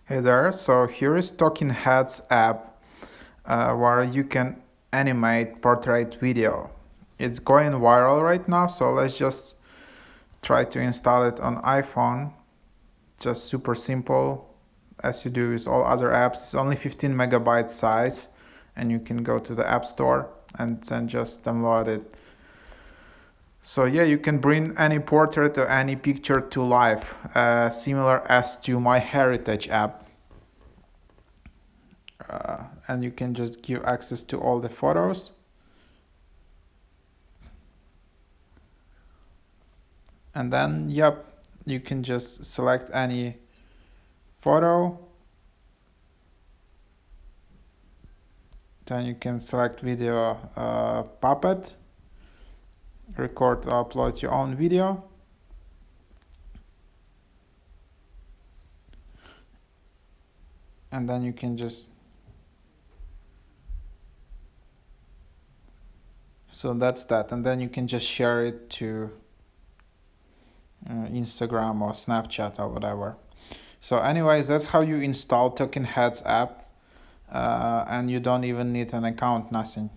Hey there, so here is TokkingHeads app where you can animate portrait video. It's going viral right now, so let's just try to install it on iPhone. Just super simple, as you do with all other apps. It's only 15 megabyte size, and you can go to the App Store and then just download it. So yeah, you can bring any portrait or any picture to life, similar as to MyHeritage app. And you can just give access to all the photos. And then, yep, you can just select any photo. Then you can select video puppet, record or upload your own video. And then you can just, so that's that. And then you can just share it to Instagram or Snapchat or whatever. So anyways, that's how you install TokkingHeads app, and you don't even need an account, nothing.